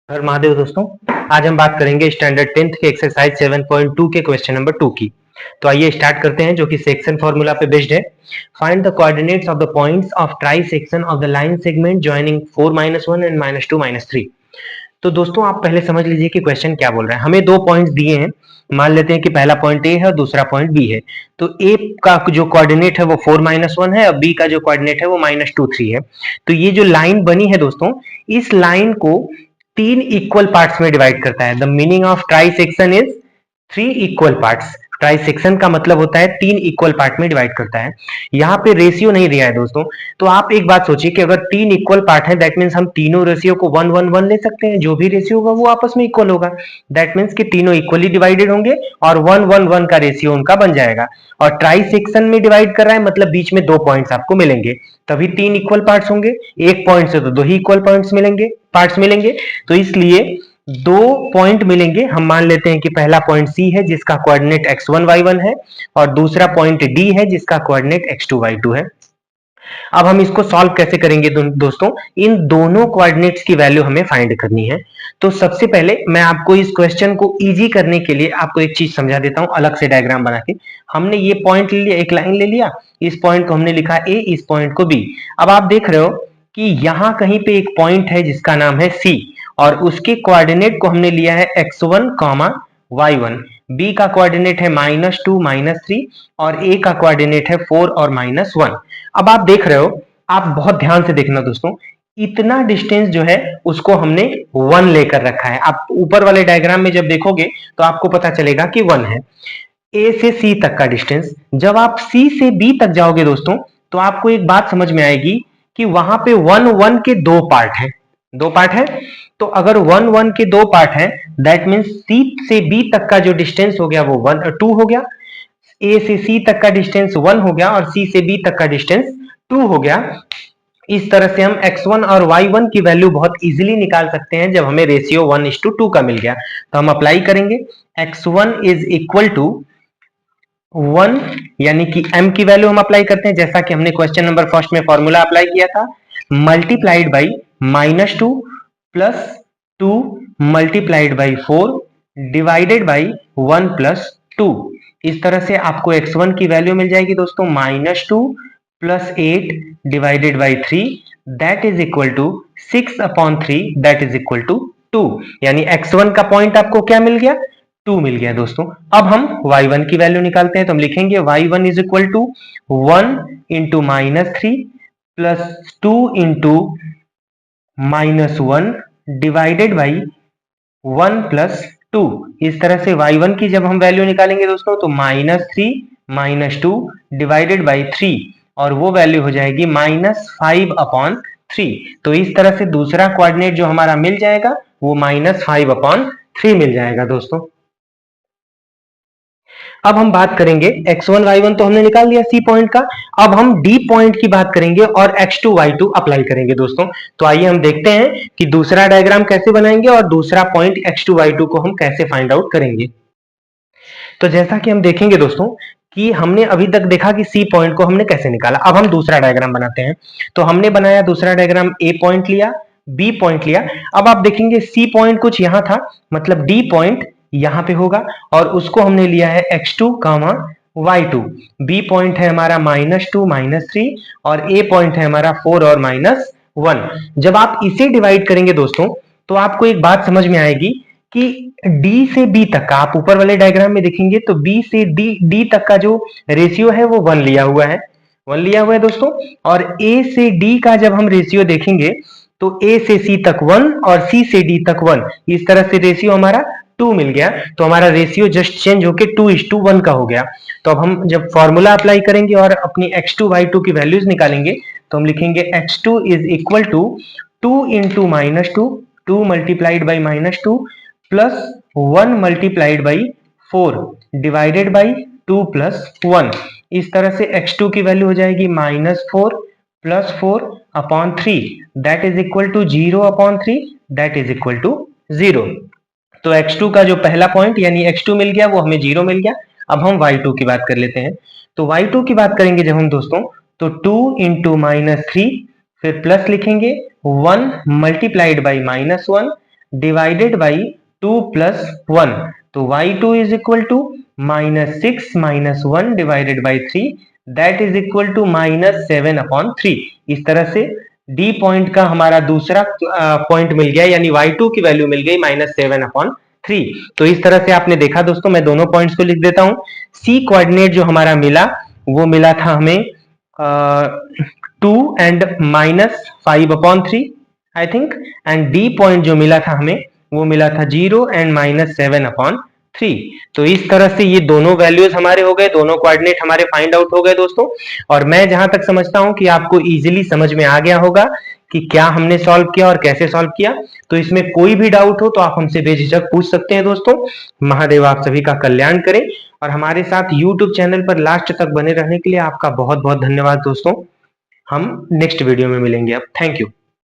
हर महादेव दोस्तों। आज हम बात करेंगे स्टैंडर्ड 10th के एक्सरसाइज 7.2 के क्वेश्चन नंबर 2 की। तो आइए स्टार्ट करते हैं, जो कि सेक्शन फॉर्मूला पे बेस्ड है। Find the coordinates of the points of try section of the line segment joining 4-1 and -2-3। तो दोस्तों आप पहले समझ लीजिए कि क्वेश्चन क्या बोल रहा है। हमें दो पॉइंट्स दिए हैं। मान लेते हैं कि पहला पॉइंट ए है और दूसरा पॉइंट बी है। तो ए का जो कोऑर्डिनेट है वो 4-1 है और बी का जो कोऑर्डिनेट है वो -2-3 है। तो ये जो लाइन बनी है दोस्तों, इस लाइन को तीन इक्वल पार्ट्स में डिवाइड करता है। The meaning of try section is 3 equal parts. Try section का मतलब होता है तीन इक्वल पार्ट में डिवाइड करता है। यहाँ पे रेशियो नहीं दिया है दोस्तों। तो आप एक बात सोचिए कि अगर तीन इक्वल पार्ट है, दैट मीन्स हम तीनों रेशियो को 1-1-1 ले सकते हैं। जो भी रेशियो होगा वो आपस में इक्वल होगा। दैट मीन्स कि तीनों इक्वली डिवाइडेड होंगे और 1-1-1 का रेशियो उनका बन जाएगा। और ट्राई सेक्शन में डिवाइड कर रहा है मतलब बीच में दो पॉइंट्स आपको मिलेंगे, तभी तीन इक्वल पार्ट्स होंगे। एक पॉइंट से तो दो ही इक्वल पार्ट्स मिलेंगे। तो इसलिए दो पॉइंट मिलेंगे। हम मान लेते हैं कि पहला पॉइंट सी है जिसका कोऑर्डिनेट x1 y1 है और दूसरा पॉइंट डी है जिसका कोऑर्डिनेट x2 y2 है। अब हम इसको सॉल्व कैसे करेंगे दोस्तों, इन दोनों कोऑर्डिनेट्स की वैल्यू हमें फाइंड करनी है। तो सबसे पहले मैं आपको इस क्वेश्चन को इजी करने के लिए आपको एक चीज समझा देता हूं अलग से डायग्राम बना के। हमने ये पॉइंट ले लिया, एक लाइन ले लिया, इस पॉइंट को हमने लिखा ए, इस पॉइंट को बी। अब आप देख रहे हो कि यहां कहीं पे एक पॉइंट है जिसका नाम है सी और उसके कोऑर्डिनेट को हमने लिया है x1, y1। बी का कोऑर्डिनेट है -2, -3 और ए का कोऑर्डिनेट है 4 और -1। अब आप देख रहे हो, आप बहुत ध्यान से देखना दोस्तों, इतना डिस्टेंस जो है उसको हमने 1 लेकर रखा है। आप ऊपर वाले डायग्राम में जब देखोगे तो आपको पता चलेगा कि 1 है। ए से सी तक का डिस्टेंस, जब आप सी से बी तक जाओगे दोस्तों तो आपको एक बात समझ में आएगी कि वहां पे 1-1 के दो पार्ट है। दो पार्ट है, तो अगर 1-1 के दो पार्ट है, दैट मीन्स सी से बी तक का जो डिस्टेंस हो गया वो 2 हो गया। ए से सी तक का डिस्टेंस 1 हो गया और सी से बी तक का डिस्टेंस 2 हो गया। इस तरह से हम x1 और y1 की वैल्यू बहुत इजीली निकाल सकते हैं जब हमें रेशियो 1:2 का मिल गया। तो हम अप्लाई करेंगे, x1 इज इक्वल टू 1, यानी कि m की वैल्यू हम अप्लाई करते हैं जैसा कि हमने क्वेश्चन नंबर फर्स्ट में फॉर्मूला अप्लाई किया था, multiplied by -2 plus 2 multiplied by 4 divided by 1 plus 2। इस तरह से आपको x1 की वैल्यू मिल जाएगी दोस्तों -2 plus 8 divided by 3, that is equal to 6/3, that is equal to 2। यानी x1 का पॉइंट आपको क्या मिल गया, 2 मिल गया दोस्तों। अब हम y1 की वैल्यू निकालते हैं, तो हम लिखेंगे y1 is equal to 1 into -3 plus 2 into -1 divided by 1 plus 2। इस तरह से y1 की जब हम वैल्यू निकालेंगे दोस्तों तो -3 -2 डिवाइडेड बाई 3 और वो वैल्यू हो जाएगी -5/3। तो इस तरह से दूसरा कोऑर्डिनेट जो हमारा मिल जाएगा वो -5/3 मिल जाएगा दोस्तों। अब हम बात करेंगे x1 y1 तो हमने निकाल लिया सी पॉइंट का। अब हम डी पॉइंट की बात करेंगे और x2 y2 अप्लाई करेंगे दोस्तों। तो आइए हम देखते हैं कि दूसरा डायग्राम कैसे बनाएंगे और दूसरा पॉइंट x2 y2 को हम कैसे फाइंड आउट करेंगे। तो जैसा कि हम देखेंगे दोस्तों कि हमने अभी तक देखा कि सी पॉइंट को हमने कैसे निकाला। अब हम दूसरा डायग्राम बनाते हैं। तो हमने बनाया दूसरा डायग्राम, ए पॉइंट लिया, बी पॉइंट लिया। अब आप देखेंगे सी पॉइंट कुछ यहां था, मतलब डी पॉइंट यहां पे होगा और उसको हमने लिया है x2, y2। बी पॉइंट है हमारा -2 -3 और ए पॉइंट है हमारा 4 और -1। जब आप इसे डिवाइड करेंगे दोस्तों तो आपको एक बात समझ में आएगी कि डी से बी तक का, आप ऊपर वाले डायग्राम में देखेंगे तो बी से डी तक का जो रेशियो है वो 1 लिया हुआ है, 1 लिया हुआ है दोस्तों। और ए से डी का जब हम रेशियो देखेंगे तो ए से सी तक 1 और सी से डी तक 1, इस तरह से रेशियो हमारा 2 मिल गया। तो हमारा रेशियो जस्ट चेंज होके 2:1 का हो गया। तो अब हम जब फॉर्मूला अप्लाई करेंगे और अपनी x2 y2 की वैल्यूज निकालेंगे तो हम लिखेंगे x2 is equal to 2 into -2, 2 multiplied by -2 plus 1 multiplied by 4 divided by 2 plus 1। इस तरह से x2 की वैल्यू हो जाएगी -4 plus 4/3, that is equal to 0/3, that is equal to 0। तो x2 का जो पहला पॉइंट यानी x2 मिल गया वो हमें 0 मिल गया। अब हम y2 की बात कर लेते हैं। तो y2 की बात करेंगे जब हम दोस्तों तो 2 इंटू -3 फिर प्लस लिखेंगे 1 multiplied by -1 divided by 2 plus 1, तो y2 is equal to -6 minus 1 divided by 3, that is equal to -7/3। इस तरह से डी पॉइंट का हमारा दूसरा पॉइंट मिल गया, यानी y2 की वैल्यू मिल गई -7/3। तो इस तरह से आपने देखा दोस्तों, मैं दोनों पॉइंट्स को लिख देता हूं। सी कोऑर्डिनेट जो हमारा मिला वो मिला था हमें 2 and -5/3 I think, and D point जो मिला था हमें वो मिला था 0 एंड -7/3। तो इस तरह से ये दोनों वैल्यूज हमारे हो गए, दोनों कोऑर्डिनेट हमारे फाइंड आउट हो गए दोस्तों। और मैं जहां तक समझता हूं कि आपको इजीली समझ में आ गया होगा कि क्या हमने सॉल्व किया और कैसे सॉल्व किया। तो इसमें कोई भी डाउट हो तो आप हमसे बेझिझक पूछ सकते हैं दोस्तों। महादेव आप सभी का कल्याण करें, और हमारे साथ YouTube चैनल पर लास्ट तक बने रहने के लिए आपका बहुत बहुत धन्यवाद दोस्तों। हम नेक्स्ट वीडियो में मिलेंगे अब। Thank you.